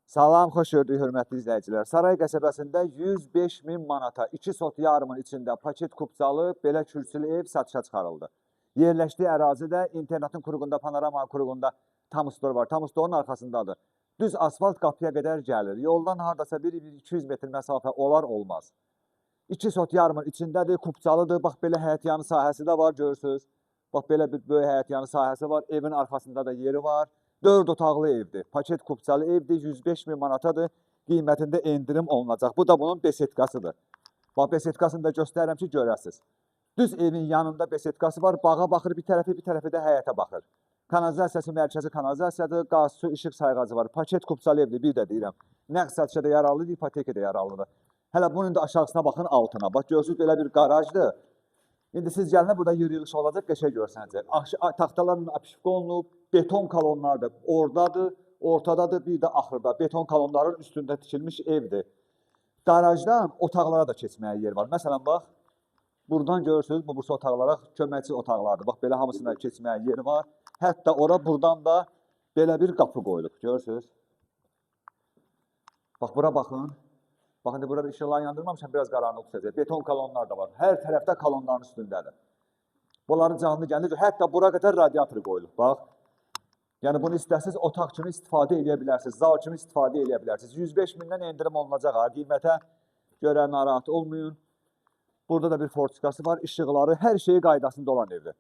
Salam, xoş gördük, hörmətli izləyicilər. Saray qəsəbəsində 105 min manata 2 sot yarımın içində paket kupçalı belə kürsülü ev satışa çıxarıldı. Yerləşdiyi ərazidə internetin qurğunda, panorama qurğunda Tamustor var. Tamustorun arxasındadır. Düz asfalt qapıya qədər gəlir. Yoldan hardasa 1-200 metr məsafə olar olmaz. 2 sot yarımın içindədir, kupçalıdır. Bax, belə həyətyanı sahəsi də var, görürsünüz. Bax, belə bir böyük həyətyanı sahəsi var. Evin arxasında da yeri var. 4 otaqlı evdir. Paket kupçalı evdir. 105 min manatadır. Qiymətində endirim olunacaq. Bu da bunun besetkasıdır. Bax, besetkasını da göstərirəm ki, görəsiniz. Düz evin yanında besetkası var. Bağa baxır bir tərəfi də həyətə baxır. Kanalizasiyası mərkəzi kanalizasiyadır. Qaz, su, işıq sayğacı var. Paket kupçalı evdir. Bir də deyirəm. Nəqd satışa da yararlıdır, ipoteka da yararlıdır. Hələ bunun da aşağısına baxın, altına. Bax, görürsünüz, belə bir qarajdır. İndi siz gəlinə burada yürüyüş olacaq, qəşəng görsənəcək. Taxtalarla apişik olunub, beton kolonlar da oradadır, ortadadır, bir də axırda. Beton kolonların üstündə tikilmiş evdir. Qarajdan otaqlara da keçməyə yer var. Məsələn, bax, buradan görürsünüz, bu bursa otaqlara köməkçi otaqlardır. Bax, belə hamısına keçməyə yer var. Hətta ora buradan da belə bir qapı qoyulub, görürsünüz. Bax, bura baxın. Bax, indi burada işıqları yandırmamışam, biraz qaranlıq düşəcək. Beton kolonlar da var. Hər tərəfdə kolonların üstündədir. Bunların canlı gəlir. Hətta bura qədər radiator qoyulub, bax. Yəni, bunu istəsiniz, otaq kimi istifadə edə bilərsiniz, zal kimi istifadə edə bilərsiniz. 105 mindən endirim olunacaq, ha, qiymətə görə narahat olmayın. Burada da bir fortikası var, işıqları, hər şeyi qaydasında olan evdir.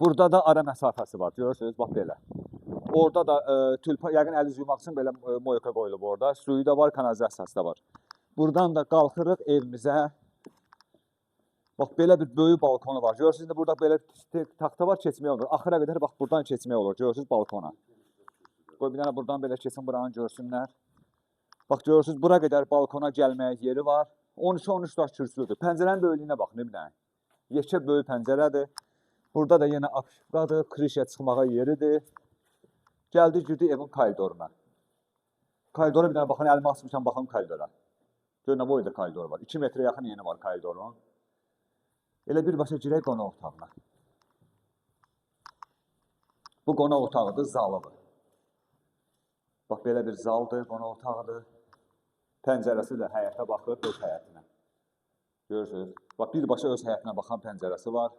Burada da ara məsafəsi var, görürsünüz, bax belə. Orada da yəqin əl yumaq üçün belə moyka qoyulub orada. Suyu da var, kanalizasiyası da var. Buradan da qalxırıq evimizə. Bax, belə bir böyük balkonu var. Görürsünüz, burada belə taxta var, keçmək olur. Axıra qədər, bax, buradan keçmək olur. Görürsünüz, balkona. Qoy, bir dənə buradan belə keçsin, buranı görsünlər. Bax, görürsünüz, bura qədər balkona gəlməyə yeri var. 12-13 daş kürsülüdür. Pəncərənin böyüklüyünə baxın, bir dənə. Yekə böyük pəncərədir. Burada da yenə apışqadır, krişə çıxmağa yeridir. Gəldik, girdik evin koridoruna. Koridora bir dənə baxın, əlimi açmışam, baxın koridora. Görün, nə boyda koridor var. 2 metrə yaxın yeni var koridorun. Elə birbaşa girək qonaq otağına. Bu qonaq otağıdır, zalıdır. Bax, belə bir zaldır, qonaq otağıdır. Pəncərəsi də həyətə baxır, öz həyətinə. Görürsünüz. Bax, birbaşa öz həyətinə baxan pəncərəsi var.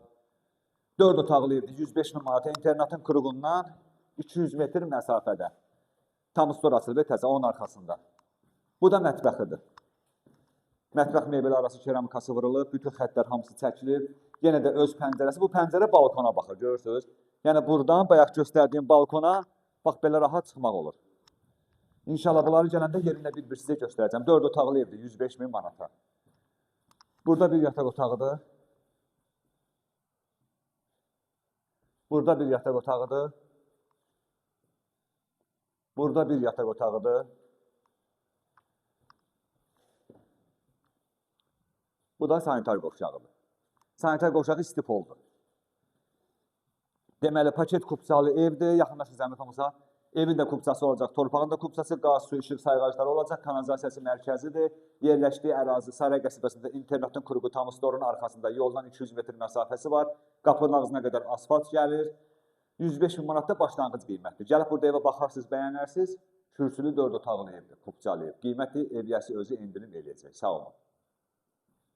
4 otaqlı evdir, 105 min manata internetin qırığından 200 metr məsafədə. Tamustor açılıb, təzə, onun arxasında. Bu da mətbəxidir. Mətbəx mebeli arası keramikası vurulub, bütün xəttlər hamısı çəkilib. Yenə də öz pəncərəsi. Bu pəncərə balkona baxır, görürsünüz. Yəni, buradan bayaq göstərdiyim balkona, bax, belə rahat çıxmaq olur. İnşallah, bunları gələndə yerində bir sizə göstərəcəm. 4 otaqlı evdir, 105 min manata. Burada bir yataq otağıdır. Burada bir yataq otağıdır. Burada bir yataq otağıdır. Bu da sanitar qovşağıdır. Sanitar qovşağı istipoldur. Deməli, paket kupçalı evdir, yaxınlaşıq zəhmət olmasa. Evin də kupçası olacaq, torpağın da kupçası, qaz, su, işıq sayğacları olacaq, kanalizasiyası mərkəzidir. Yerləşdiyi ərazi Saray qəsəbəsində internetin qurğu Tamustorun arxasında yoldan 200 metr məsafəsi var. Qapının ağzına qədər asfalt gəlir. 105 min manatda başlanğıc qiymətdir. Gəlib burada evə baxarsınız, bəyənərsiniz. Kürsülü 4 otaqlı evdir, kupçalı ev. Qiyməti ev yəsi özü endirim eləyəcək. Sağ olun.